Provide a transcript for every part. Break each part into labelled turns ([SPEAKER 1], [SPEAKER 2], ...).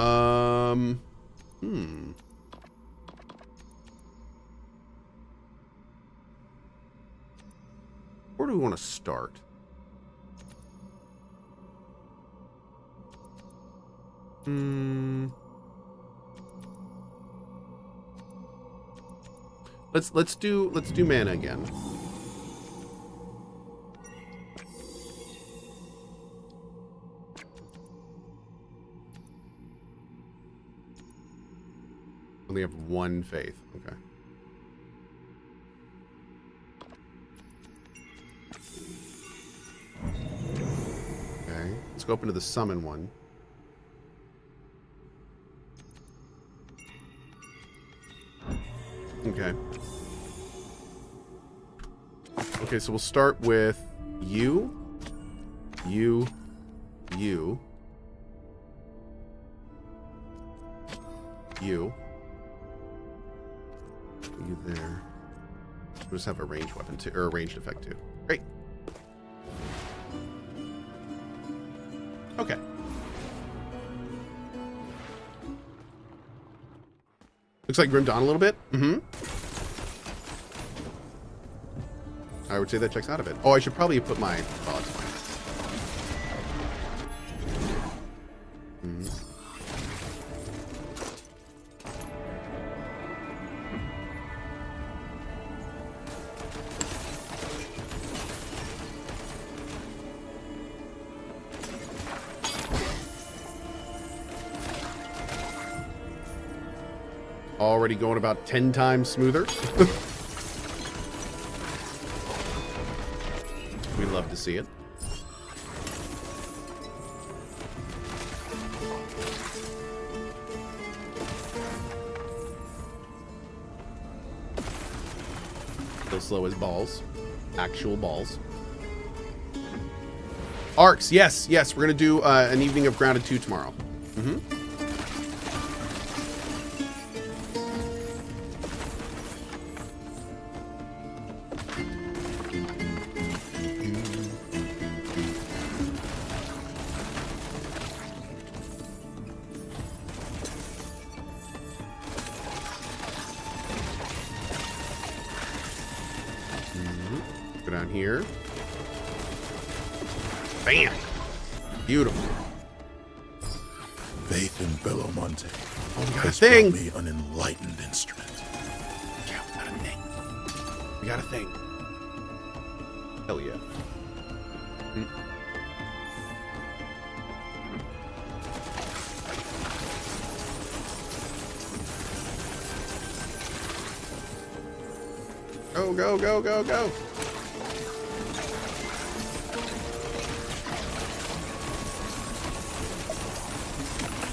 [SPEAKER 1] Hmm. Where do we want to start? Let's do mana again. Only have one faith. Okay. Okay. Let's go up into the summon one. Okay. Okay, so we'll start with you. You. You. You. You there. We'll just have a ranged weapon too, or a ranged effect too. Great. Okay. Looks like Grim Dawn a little bit. Mm-hmm. I would say that checks out of it. Oh, I should probably put my... Oh, it's fine. Already going about 10 times smoother. We love to see it. Still slow as balls. Actual balls. Arcs, yes, yes. We're going to do an evening of Grounded 2 tomorrow. Mm-hmm. Go down here. Bam! Beautiful.
[SPEAKER 2] Faith in Belomonte.
[SPEAKER 1] Oh, we got a
[SPEAKER 2] has
[SPEAKER 1] thing!
[SPEAKER 2] brought me an enlightened instrument.
[SPEAKER 1] Yeah, we got a thing. We got a thing. Hell yeah. Go, go, go, go, go.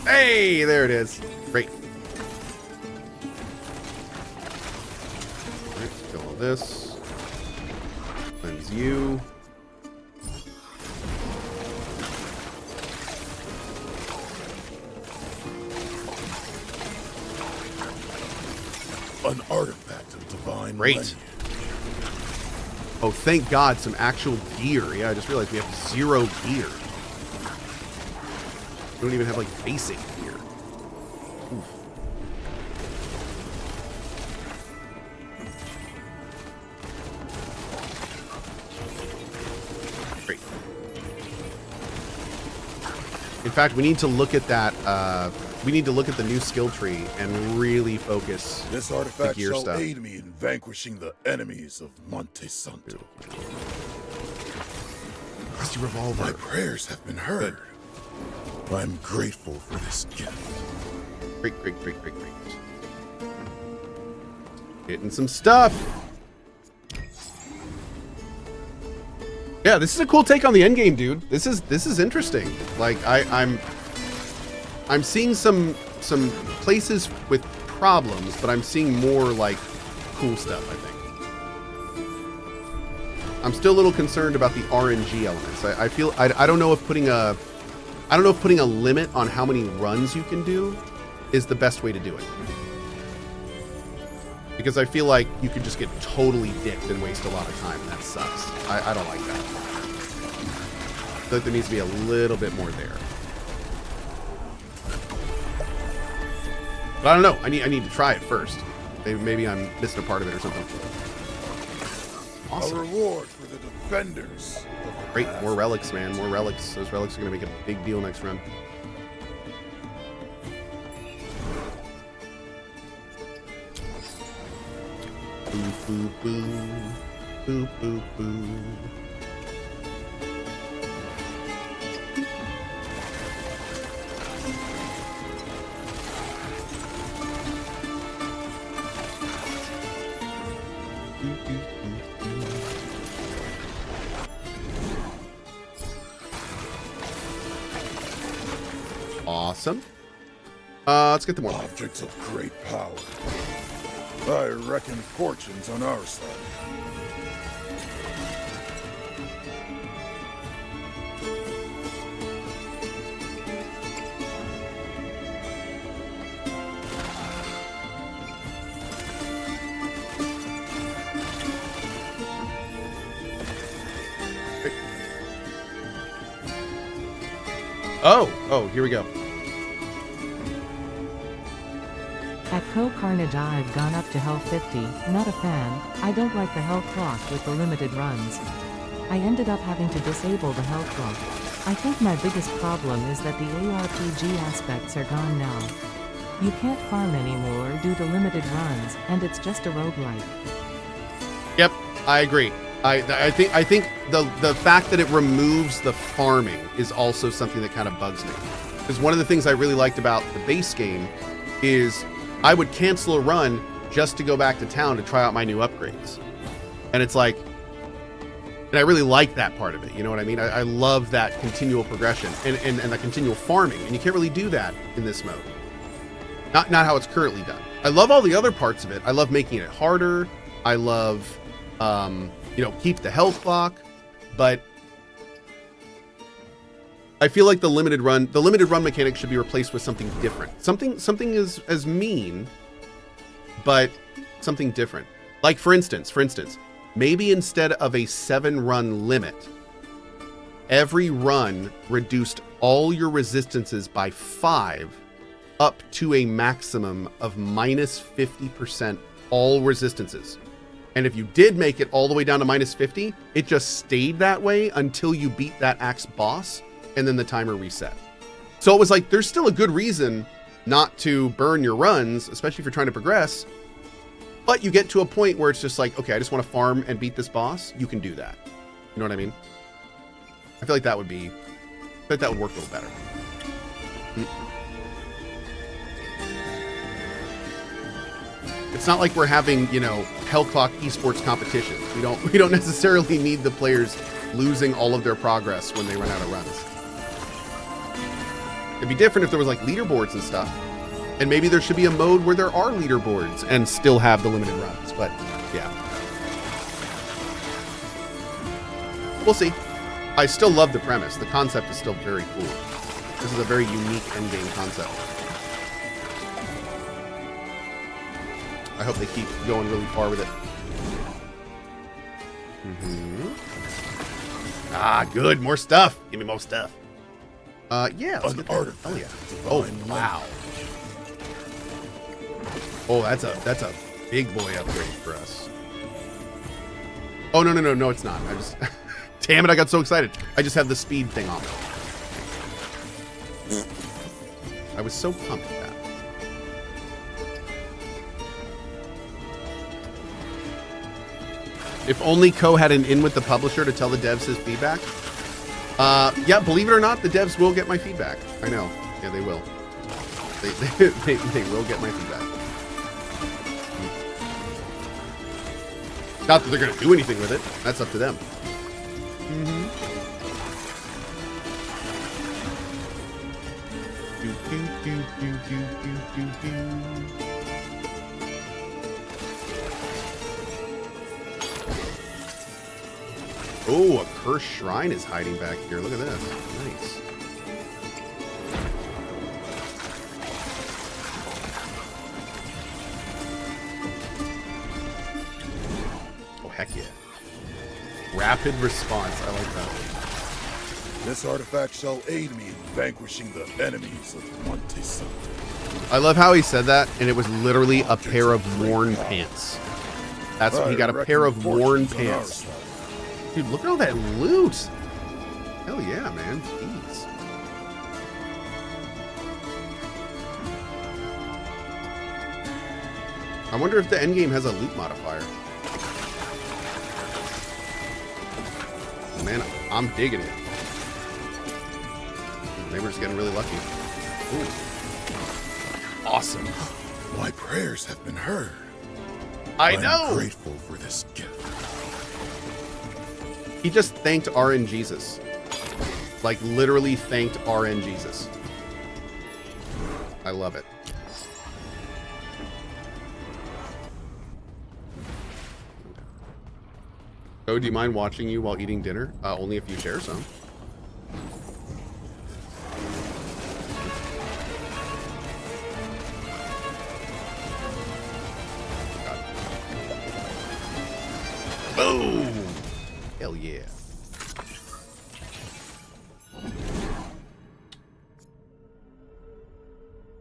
[SPEAKER 1] Hey, there it is. Great. All right, kill all this. Cleanse you.
[SPEAKER 2] An artifact of divine
[SPEAKER 1] Great.
[SPEAKER 2] lineage.
[SPEAKER 1] Oh, thank God, some actual gear. Yeah, I just realized we have 0 gear. We don't even have, like, basic gear. Oof. Great. In fact, we need to look at that, we need to look at the new skill tree and really focus
[SPEAKER 2] This
[SPEAKER 1] the
[SPEAKER 2] artifact
[SPEAKER 1] gear
[SPEAKER 2] shall
[SPEAKER 1] stuff.
[SPEAKER 2] aid me in vanquishing the enemies of Monte Santo.
[SPEAKER 1] Rusty revolver.
[SPEAKER 2] My prayers have been heard. I'm grateful for this gift.
[SPEAKER 1] Great, great, great, great, great. Hitting some stuff. Yeah, this is a cool take on the endgame, dude. This is interesting. Like I'm seeing some places with problems, but I'm seeing more like cool stuff, I think. I'm still a little concerned about the RNG elements. I feel I don't know if putting a limit on how many runs you can do is the best way to do it. Because I feel like you could just get totally dicked and waste a lot of time, and that sucks. I don't like that. I feel like there needs to be a little bit more there. But I don't know. I need to try it first. Maybe I'm missing a part of it or something. Awesome.
[SPEAKER 2] A reward for the defenders.
[SPEAKER 1] Great. More relics, man. More relics. Those relics are going to make a big deal next run. Boo, boo, boo. Boo, boo, boo. Awesome. Let's get the more
[SPEAKER 2] objects of great power. I reckon fortune's on our side.
[SPEAKER 1] Oh, here we go.
[SPEAKER 3] At CohhCarnage I've gone up to health 50, not a fan, I don't like the health clock with the limited runs. I ended up having to disable the health clock. I think my biggest problem is that the ARPG aspects are gone now. You can't farm anymore due to limited runs, and it's just a roguelike.
[SPEAKER 1] Yep, I agree. I think the fact that it removes the farming is also something that kind of bugs me. Because one of the things I really liked about the base game is I would cancel a run just to go back to town to try out my new upgrades. And it's like, and I really like that part of it. You know what I mean? I love that continual progression and the continual farming. And you can't really do that in this mode. Not how it's currently done. I love all the other parts of it. I love making it harder. I love, keep the health clock, but I feel like the limited run mechanic should be replaced with something different. Something as mean, but something different. Like for instance, maybe instead of a 7-run limit, every run reduced all your resistances by 5 up to a maximum of minus 50% all resistances. And if you did make it all the way down to minus 50, it just stayed that way until you beat that axe boss, and then the timer reset. So it was like, there's still a good reason not to burn your runs, especially if you're trying to progress. But you get to a point where it's just like, okay, I just want to farm and beat this boss. You can do that. You know what I mean? I feel like that would work a little better. It's not like we're having, Hell Clock esports competitions. We don't necessarily need the players losing all of their progress when they run out of runs. It'd be different if there was like leaderboards and stuff. And maybe there should be a mode where there are leaderboards and still have the limited runs. But yeah. We'll see. I still love the premise. The concept is still very cool. This is a very unique endgame concept. I hope they keep going really far with it. Ah, good. More stuff. Give me more stuff. Yeah. Let's get
[SPEAKER 2] artifact.
[SPEAKER 1] Oh, yeah. Oh, wow. Oh, that's a big boy upgrade for us. Oh, no, it's not. I just... Damn it, I got so excited. I just have the speed thing on. I was so pumped with that. If only Cohh had an in with the publisher to tell the devs his feedback. Yeah, believe it or not, the devs will get my feedback. I know. Yeah, they will. They will get my feedback. Not that they're going to do anything with it. That's up to them. Oh, a cursed shrine is hiding back here. Look at this. Nice. Oh, heck yeah. Rapid response. I like that.
[SPEAKER 2] This artifact shall aid me in vanquishing the enemies of Monte Santo.
[SPEAKER 1] I love how he said that, and it was literally a pair of worn pants. That's what he got, a pair of worn pants. Dude, look at all that loot. Hell yeah, man. Jeez. I wonder if the endgame has a loot modifier. Man, I'm digging it. Maybe we're just getting really lucky. Ooh. Awesome.
[SPEAKER 2] My prayers have been heard.
[SPEAKER 1] I know.
[SPEAKER 2] I'm grateful for this gift.
[SPEAKER 1] He just thanked RN Jesus. Like literally thanked RN Jesus. I love it. Oh, do you mind watching you while eating dinner? Only if you share some. Boom! Hell yeah.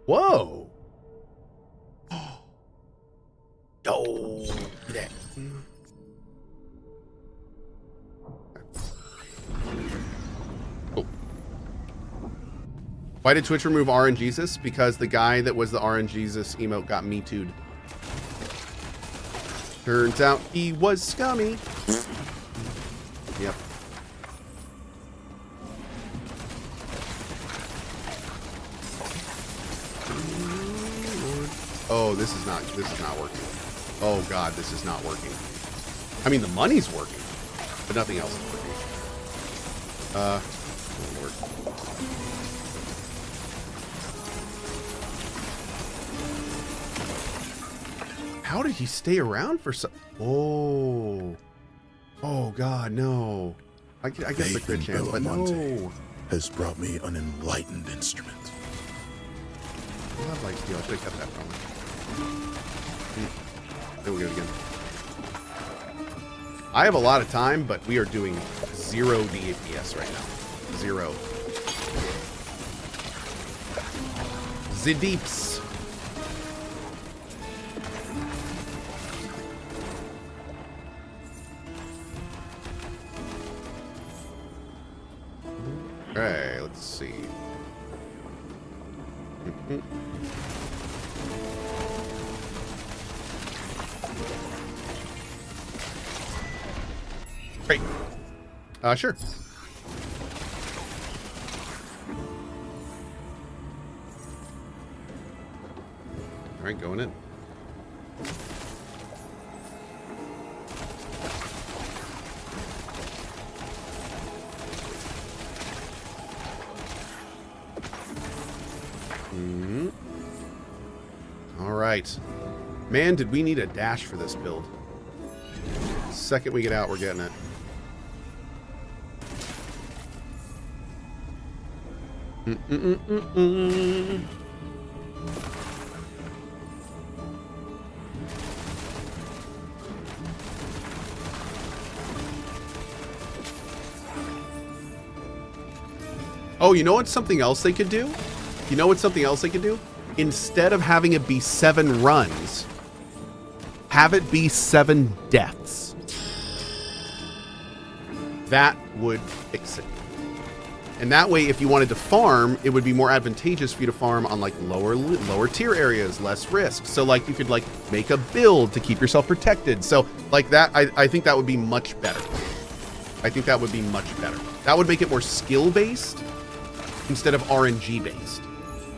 [SPEAKER 1] Whoa! Oh, that. Oh. Why did Twitch remove RNGesus? Because the guy that was the RNGesus emote got me too'd. Turns out he was scummy. Yep. Oh, this is not working. Oh god, this is not working. I mean, the money's working, but nothing else is working. Oh Lord. How did he stay around for so? Oh, oh God, no! I guess a crit chance, but no.
[SPEAKER 2] Has brought me an enlightened instrument.
[SPEAKER 1] I love light steal. I should have kept that from him. There we go again. I have a lot of time, but we are doing 0 DPS right now. 0. The deeps. Okay, let's see. Great. Sure. All right, going in. All right. Man, did we need a dash for this build. The second we get out, we're getting it. Oh, you know what's something else they could do? You know what's something else they could do? Instead of having it be 7 runs, have it be 7 deaths. That would fix it. And that way, if you wanted to farm, it would be more advantageous for you to farm on like lower tier areas, less risk. So like you could like make a build to keep yourself protected. So like that, I think that would be much better. I think that would be much better. That would make it more skill based instead of RNG based.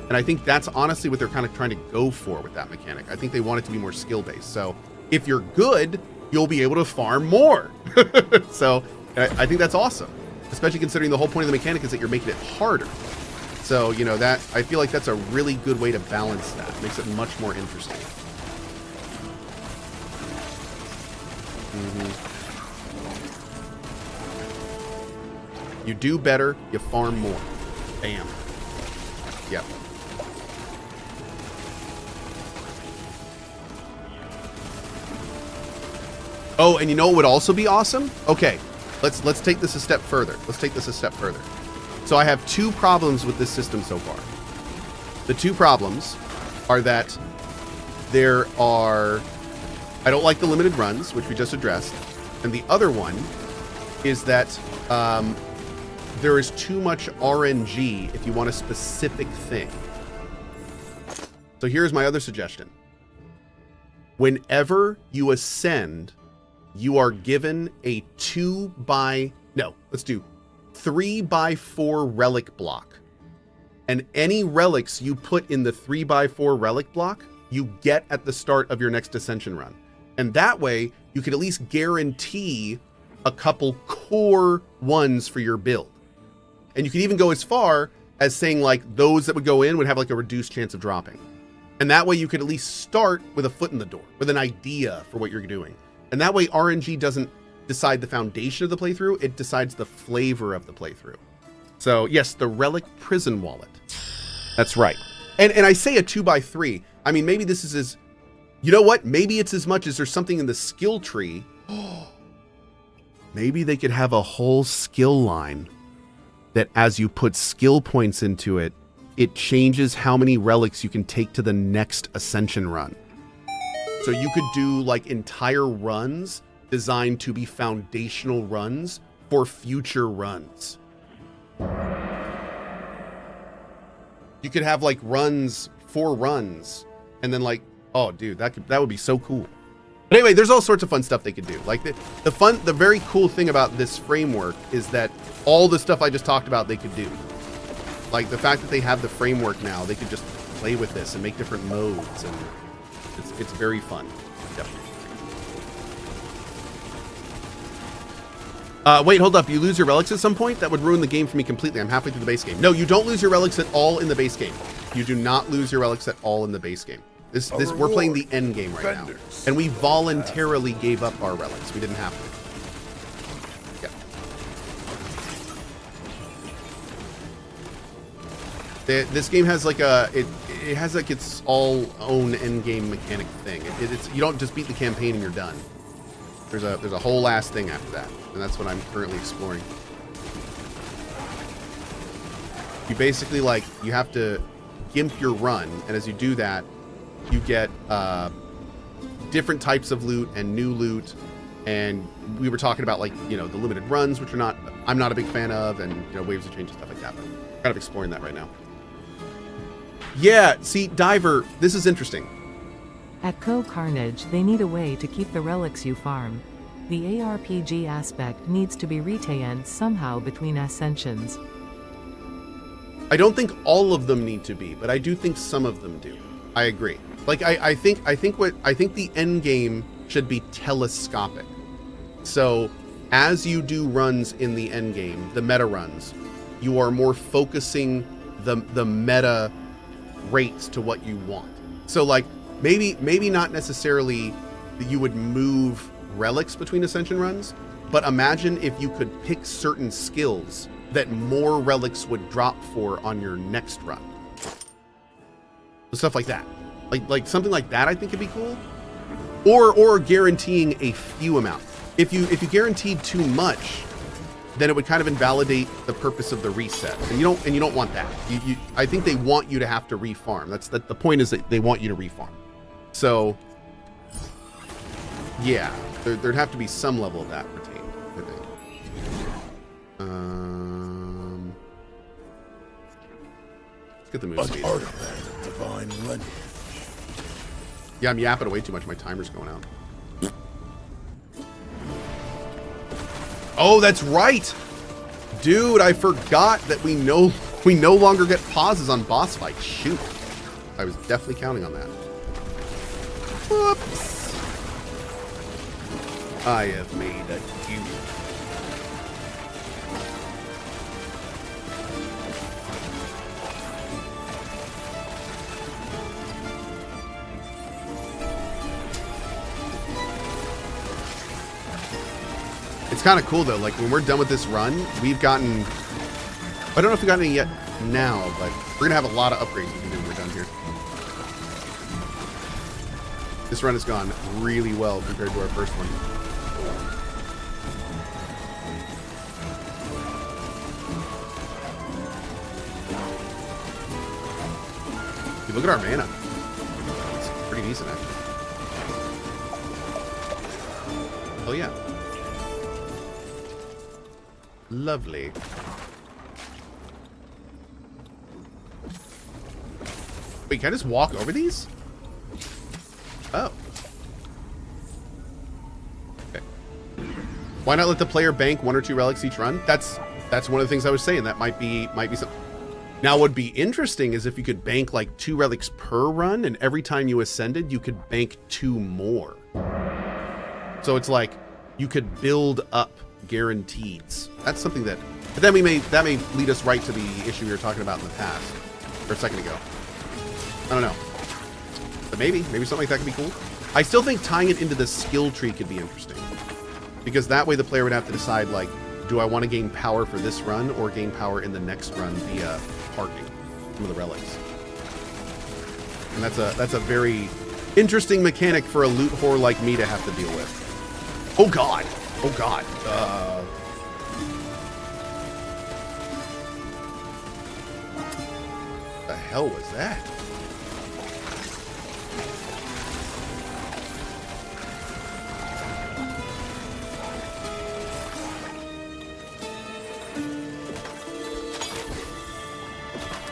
[SPEAKER 1] And I think that's honestly what they're kind of trying to go for with that mechanic. I think they want it to be more skill based. So if you're good, you'll be able to farm more. So I think that's awesome. Especially considering the whole point of the mechanic is that you're making it harder. So, you know, that I feel like that's a really good way to balance that. It makes it much more interesting. You do better, you farm more. Bam. Yep. Oh, and you know what would also be awesome? Okay. Let's take this a step further. Let's take this a step further. So I have two problems with this system so far. The two problems are that I don't like the limited runs, which we just addressed. And the other one is that there is too much RNG if you want a specific thing. So here's my other suggestion. Whenever you ascend, you are given a 3x4 relic block. And any relics you put in the 3x4 relic block, you get at the start of your next ascension run. And that way, you can at least guarantee a couple core ones for your build. And you can even go as far as saying like those that would go in would have like a reduced chance of dropping. And that way you could at least start with a foot in the door, with an idea for what you're doing. And that way RNG doesn't decide the foundation of the playthrough, it decides the flavor of the playthrough. So yes, the Relic Prison Wallet. That's right. And I say a 2x3. I mean, maybe this is as, you know what? Maybe it's as much as there's something in the skill tree. Maybe they could have a whole skill line that as you put skill points into it, it changes how many relics you can take to the next ascension run. So you could do like entire runs designed to be foundational runs for future runs. You could have like runs, 4 runs, and then like, oh dude, that would be so cool. But anyway, there's all sorts of fun stuff they could do. Like the very cool thing about this framework is that all the stuff I just talked about, they could do. Like the fact that they have the framework now, they could just play with this and make different modes, and it's very fun. Definitely. Wait, hold up. You lose your relics at some point? That would ruin the game for me completely. I'm halfway through the base game. No, you don't lose your relics at all in the base game. You do not lose your relics at all in the base game. We're playing the end game right now, and we voluntarily gave up our relics. We didn't have to. Yeah. This game has like it has like its all own end game mechanic thing. It's you don't just beat the campaign and you're done. There's a whole last thing after that, and that's what I'm currently exploring. You basically like you have to gimp your run, and as you do that, you get different types of loot and new loot. And we were talking about like, you know, the limited runs, which I'm not a big fan of, and you know, waves of change and stuff like that. But I'm kind of exploring that right now. Yeah, see, Diver, this is interesting.
[SPEAKER 3] At CohhCarnage, they need a way to keep the relics you farm. The ARPG aspect needs to be retained somehow between ascensions.
[SPEAKER 1] I don't think all of them need to be, but I do think some of them do. I agree. Like I think the end game should be telescopic. So as you do runs in the end game, the meta runs, you are more focusing the meta rates to what you want. So like maybe not necessarily that you would move relics between ascension runs, but imagine if you could pick certain skills that more relics would drop for on your next run. Stuff like that. Like something like that I think could be cool. Or guaranteeing a few amount. If you guaranteed too much, then it would kind of invalidate the purpose of the reset. And you don't want that. I think they want you to have to refarm. The point is that they want you to refarm. So yeah, there'd have to be some level of that retained, I think. Let's get the move speed.
[SPEAKER 2] An artifact of divine lineage.
[SPEAKER 1] Yeah, I'm yapping way too much. My timer's going out. Oh, that's right, dude. I forgot that we no longer get pauses on boss fights. Shoot, I was definitely counting on that. Whoops. I have made a huge. It's kind of cool though, like when we're done with this run, we've gotten, I don't know if we've gotten any yet now, but we're gonna have a lot of upgrades we can do when we're done here. This run has gone really well compared to our first one. Look at our mana. It's pretty decent, actually. Oh, yeah. Lovely. Wait, can I just walk over these? Oh. Okay. Why not let the player bank 1 or 2 relics each run? That's one of the things I was saying. That might be something. Now, what would be interesting is if you could bank like 2 relics per run, and every time you ascended, you could bank 2 more. So it's like you could build up guarantees. That's something that, but then that may lead us right to the issue we were talking about in the past, or a second ago. I don't know. But maybe something like that could be cool. I still think tying it into the skill tree could be interesting. Because that way the player would have to decide, like, do I want to gain power for this run or gain power in the next run via parking some of the relics. And that's a very interesting mechanic for a loot whore like me to have to deal with. Oh god. Oh god. What the hell was that?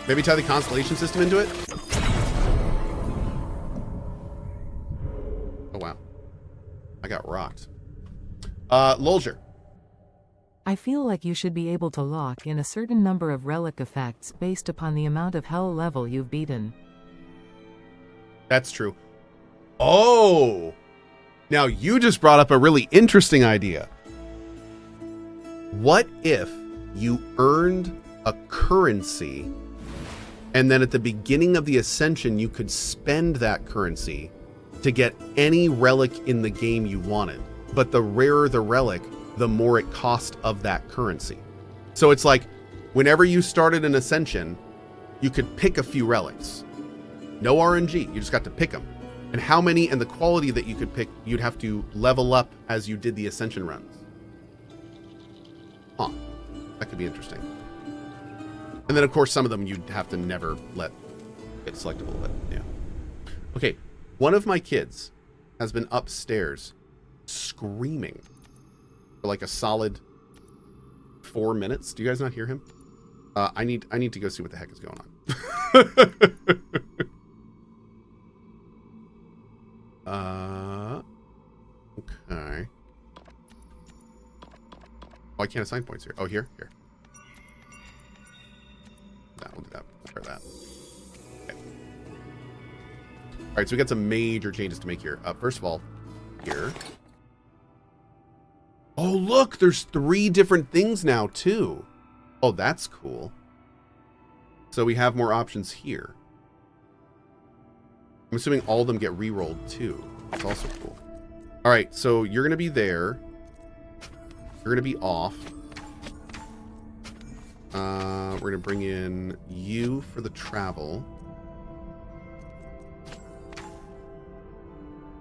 [SPEAKER 1] Maybe tie the constellation system into it? Oh, wow. I got rocked. Lolger.
[SPEAKER 3] I feel like you should be able to lock in a certain number of relic effects based upon the amount of hell level you've beaten.
[SPEAKER 1] That's true. Oh! Now, you just brought up a really interesting idea. What if you earned a currency, and then at the beginning of the ascension, you could spend that currency to get any relic in the game you wanted. But the rarer the relic, the more it cost of that currency. So it's like, whenever you started an ascension, you could pick a few relics. No RNG, you just got to pick them. And how many and the quality that you could pick, you'd have to level up as you did the ascension runs. Huh, that could be interesting. And then, of course, some of them you'd have to never let get selectable, but yeah. Okay, one of my kids has been upstairs screaming for like a solid 4 minutes. Do you guys not hear him? I need to go see what the heck is going on. Okay. Oh, I can't assign points here. Oh, here? Here. No, we'll do that. We'll try that. Okay. Alright, so we got some major changes to make here. First of all, here. Oh, look! There's 3 different things now, too. Oh, that's cool. So we have more options here. I'm assuming all of them get re-rolled, too. That's also cool. Alright, so you're going to be there. You're going to be off. We're going to bring in you for the travel.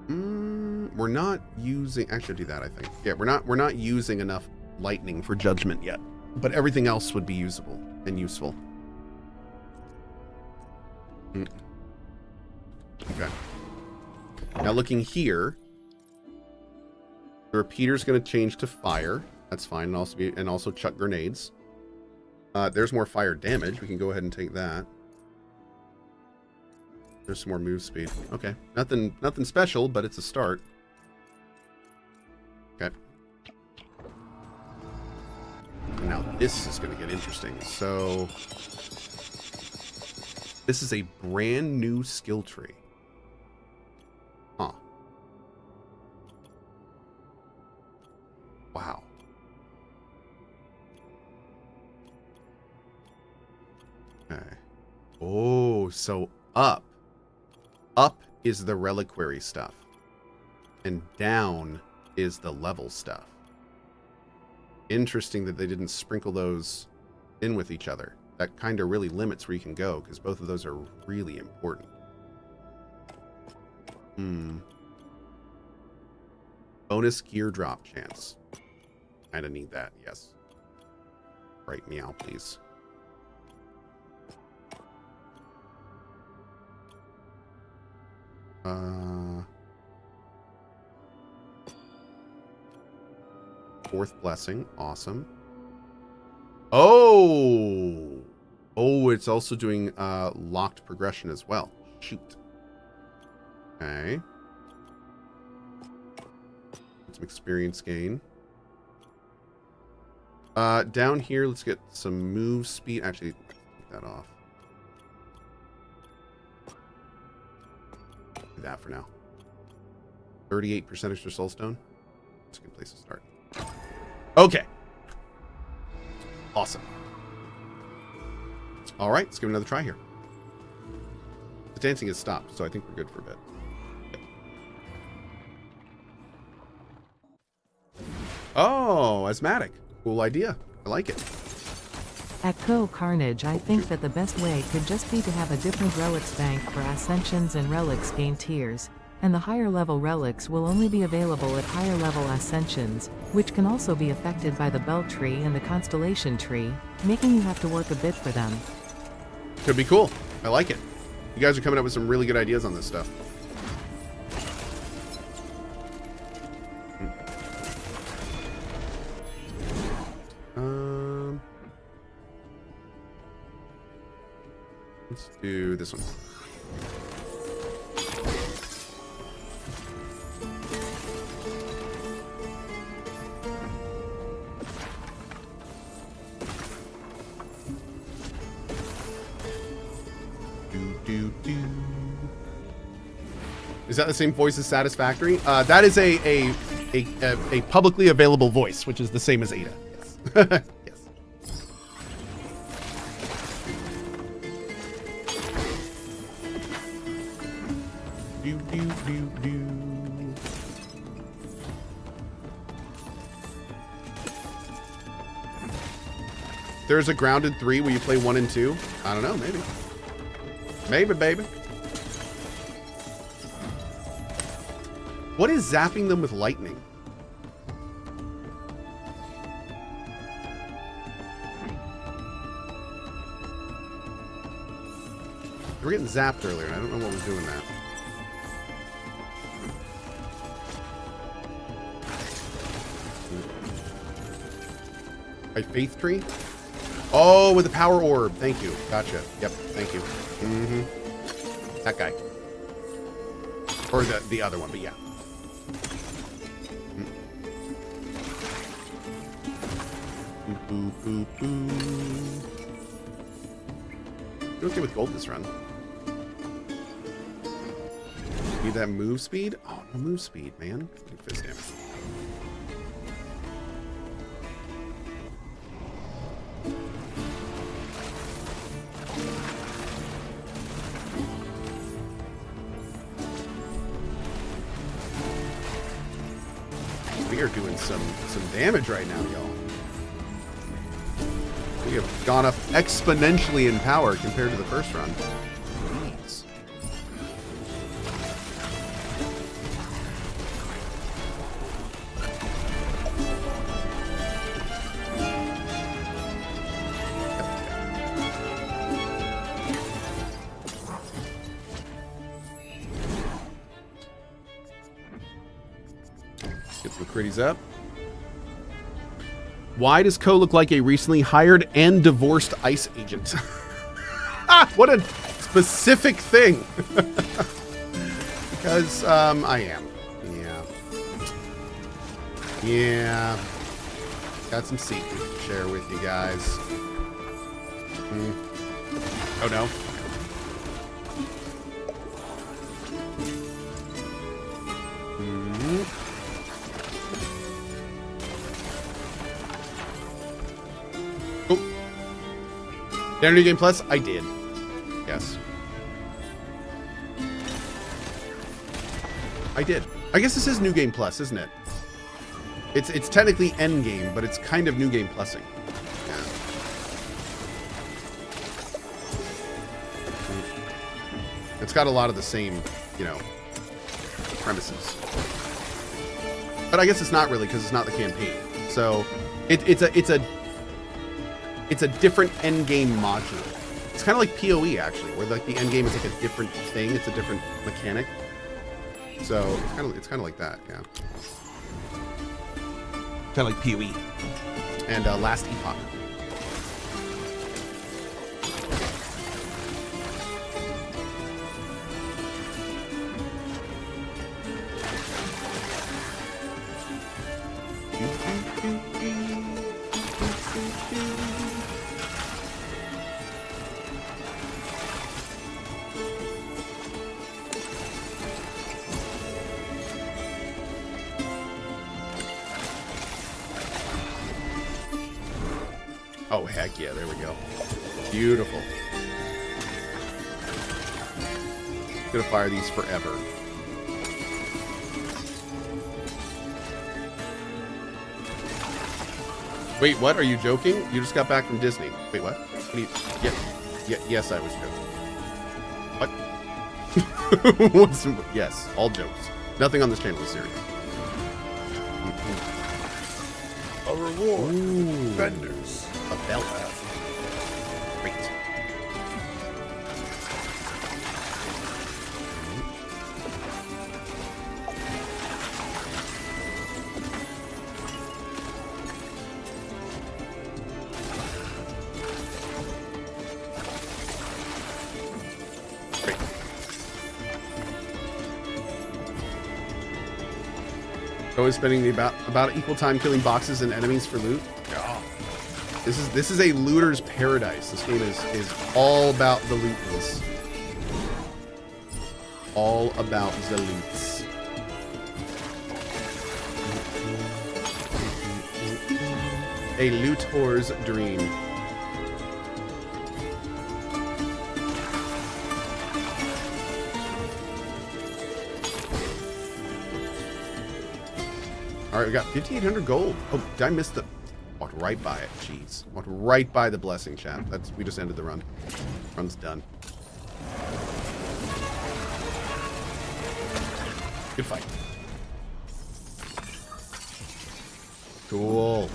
[SPEAKER 1] We're not using... Actually, I'll do that, I think. Yeah, we're not using enough lightning for judgment yet. But everything else would be usable and useful. Okay. Now looking here, the repeater's going to change to fire. That's fine, and also chuck grenades. There's more fire damage. We can go ahead and take that. There's some more move speed. Okay, nothing special, but it's a start. Okay. Now this is going to get interesting. So this is a brand new skill tree. Huh. Wow. Okay. Oh, so up is the reliquary stuff, and down is the level stuff. Interesting that they didn't sprinkle those in with each other. That kind of really limits where you can go, because both of those are really important. Bonus gear drop chance. Kinda need that, yes. Right, meow, please. Fourth blessing. Awesome. Oh! Oh, it's also doing locked progression as well. Shoot. Okay. Some experience gain. Down here, let's get some move speed. Actually, take that off. Do that for now. 38% extra soulstone. That's a good place to start. Okay. Awesome. All right, let's give it another try here. The dancing has stopped, so I think we're good for a bit. Okay. Oh, asthmatic. Cool idea. I like it.
[SPEAKER 3] At CohhCarnage, I think that the best way could just be to have a different relics bank for ascensions and relics gain tiers, and the higher level relics will only be available at higher level ascensions, which can also be affected by the belt tree and the constellation tree, making you have to work a bit for them.
[SPEAKER 1] Could be cool. I like it. You guys are coming up with some really good ideas on this stuff. Let's do this one. Is that the same voice as Satisfactory? That is a publicly available voice, which is the same as Ada. Yes. Yes. Do, do, do, do. There's a grounded 3 where you play 1 and 2. I don't know, maybe. Maybe, baby. What is zapping them with lightning? We were getting zapped earlier, and I don't know what was doing that. A faith tree? Oh, with the power orb. Thank you. Gotcha. Yep. Thank you. Mm-hmm. That guy. Or the other one, but yeah. Boo, boo, boo, boo. You're okay with gold this run. Need that move speed? Oh, no move speed, man. Fizz damage. We are doing some damage right now, y'all. We have gone up exponentially in power compared to the first run. Jeez. Get some critties up. Why does Cohh look like a recently hired and divorced ICE agent? Ah, what a specific thing. Because I am. Yeah. Yeah. Got some secrets to share with you guys. Oh no. Did I New Game Plus? I did. Yes. I did. I guess this is New Game Plus, isn't it? It's technically Endgame, but it's kind of New Game Plusing. Yeah. It's got a lot of the same, you know, premises. But I guess it's not really because it's not the campaign. So it's a different endgame module. It's kind of like PoE actually, where like the endgame is like a different thing. It's a different mechanic. So it's kind of like that, yeah. Kind of like PoE. And Last Epoch. Oh, heck yeah, there we go. Beautiful. Gonna fire these forever. Wait, what? Are you joking? You just got back from Disney. Wait, what? Yes, I was joking. What? Yes, all jokes. Nothing on this channel is serious.
[SPEAKER 2] A reward.
[SPEAKER 1] Ooh.
[SPEAKER 2] Vendors.
[SPEAKER 1] A belt. Great. Great. Always spending the about equal time killing boxes and enemies for loot.
[SPEAKER 2] Yeah.
[SPEAKER 1] This is a looter's paradise. This game is all about the lootless. All about the loots. A loot whore's dream. All right, we got 5,800 gold. Oh, did I miss the... Walked right by it. Jeez. Walked right by the blessing, chat. We just ended the run. Run's done. Good fight. Cool.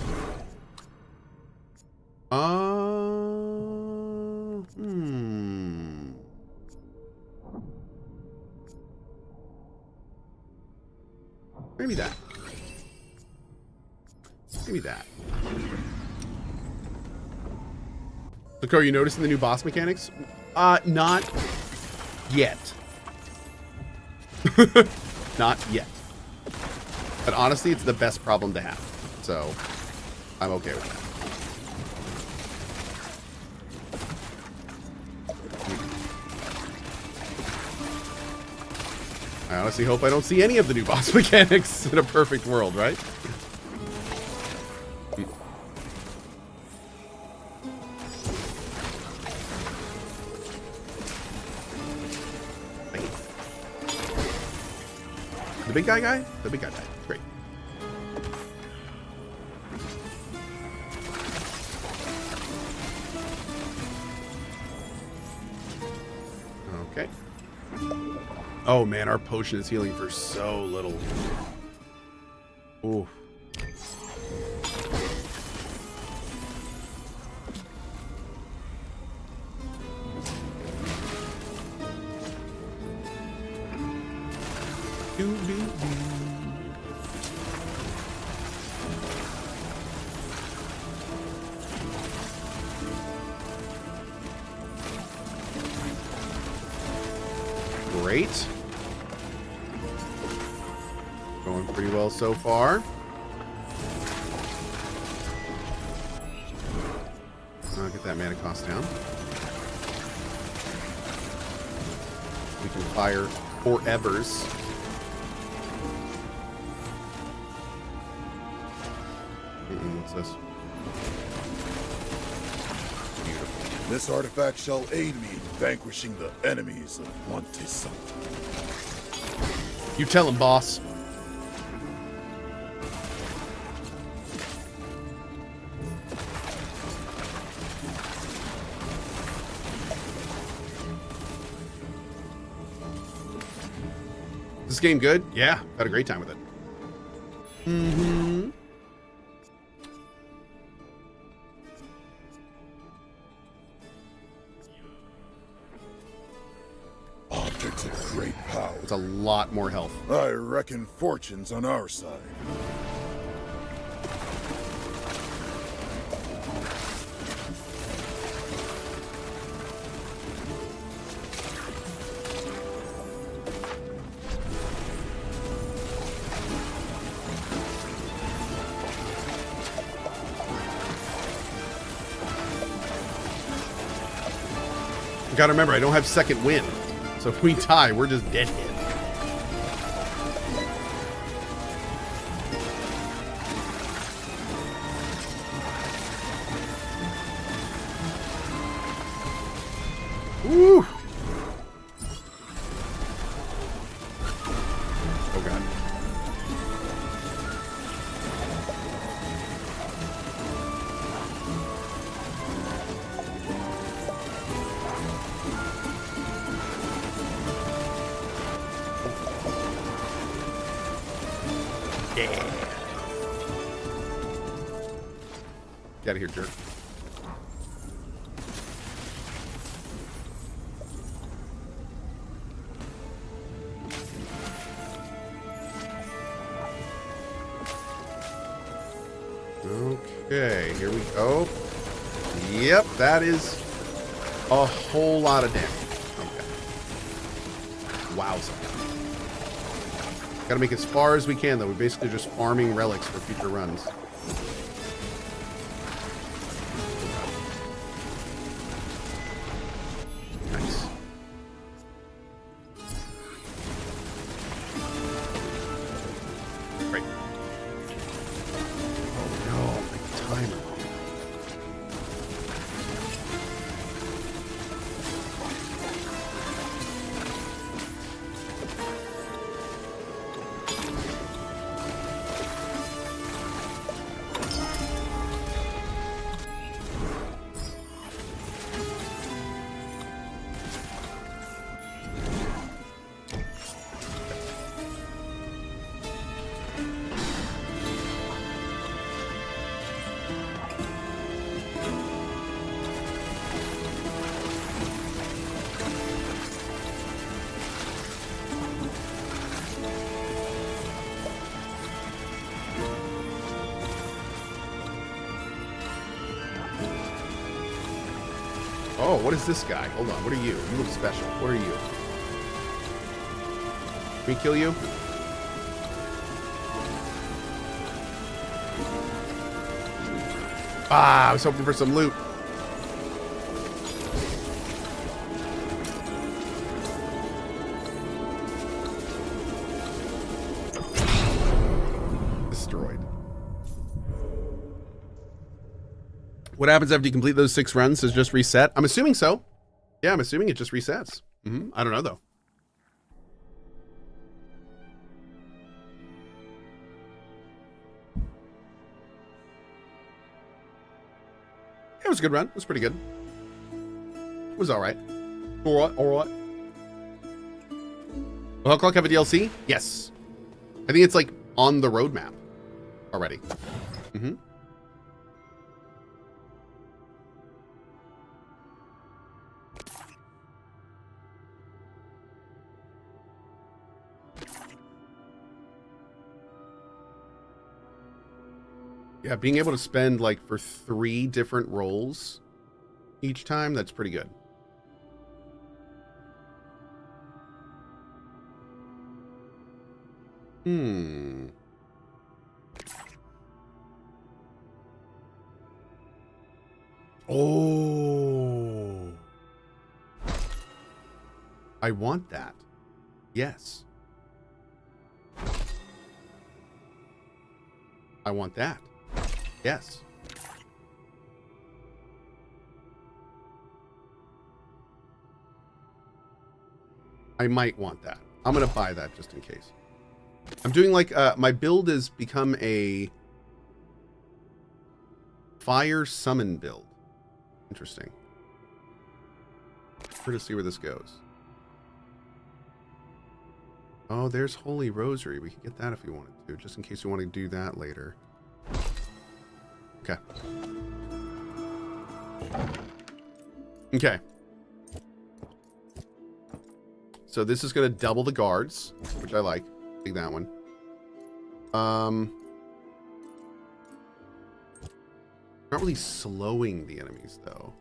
[SPEAKER 1] Maybe that. Maybe that. So, Cohh, you noticing the new boss mechanics? Not yet. Not yet. But honestly, it's the best problem to have. So, I'm okay with that. I honestly hope I don't see any of the new boss mechanics in a perfect world, right? The big guy? The big guy died. Great. Okay. Oh man, our potion is healing for so little. Ooh. Great. Going pretty well so far. I'll get that mana cost down. We can fire forevers. What's this? Beautiful.
[SPEAKER 2] This artifact shall aid me in vanquishing the enemies of Montesant.
[SPEAKER 1] You tell him, boss. Is this game good? Yeah, had a great time with it. Mm-hmm.
[SPEAKER 2] Objects of great power.
[SPEAKER 1] It's a lot more health.
[SPEAKER 2] I reckon fortune's on our side.
[SPEAKER 1] Gotta remember, I don't have second wind. So if we die, we're just dead hit. Woo! Oh god. Yeah. Get out of here, jerk. Okay, here we go. Yep, that is a whole lot of damage. Okay. Wowza. Gotta make as far as we can, though. We're basically just farming relics for future runs. Nice. Great. Oh no, my timer. Oh, what is this guy? Hold on. What are you? You look special. What are you? Can we kill you? Ah, I was hoping for some loot. Destroyed. What happens after you complete those 6 runs? Does it just reset? I'm assuming so. Yeah, I'm assuming it just resets. I don't know, though. It was a good run. It was pretty good. It was all right. All right, all right. Will Hell Clock have a DLC? Yes. I think it's like on the roadmap already. Yeah, being able to spend like for 3 different roles each time, that's pretty good. Oh. I want that. Yes. I want that. Yes. I might want that. I'm going to buy that just in case. I'm doing like, my build has become a fire summon build. Interesting. We're to see where this goes. Oh, there's Holy Rosary. We could get that if we wanted to, just in case we want to do that later. Okay. Okay. So this is going to double the guards, which I like. Take that one. Not really slowing the enemies, though.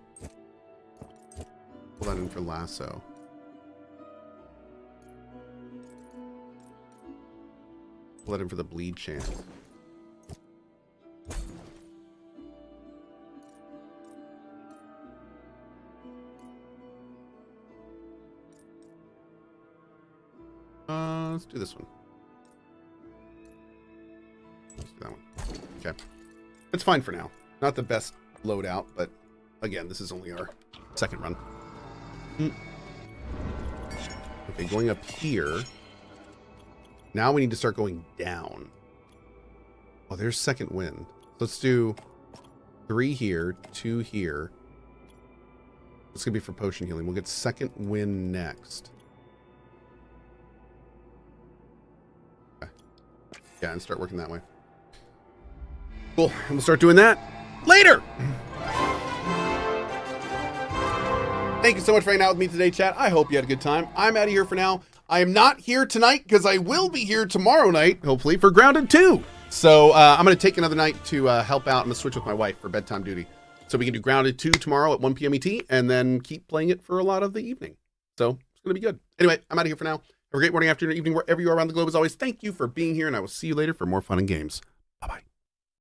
[SPEAKER 1] Pull that in for lasso. Pull that in for the bleed chance. Let's do this one. Let's do that one. Okay. It's fine for now. Not the best loadout, but again, this is only our second run. Okay, going up here. Now we need to start going down. Oh, there's second wind. Let's do 3 here, 2 here. It's going to be for potion healing. We'll get second wind next. Okay. Yeah, and start working that way. Cool. And we'll start doing that later. Thank you so much for hanging out with me today, chat. I hope you had a good time. I'm out of here for now. I am not here tonight because I will be here tomorrow night, hopefully, for Grounded 2. So I'm going to take another night to help out. I'm going to switch with my wife for bedtime duty. So we can do Grounded 2 tomorrow at 1 p.m. ET and then keep playing it for a lot of the evening. So it's going to be good. Anyway, I'm out of here for now. Have a great morning, afternoon, evening, wherever you are around the globe. As always, thank you for being here, and I will see you later for more fun and games.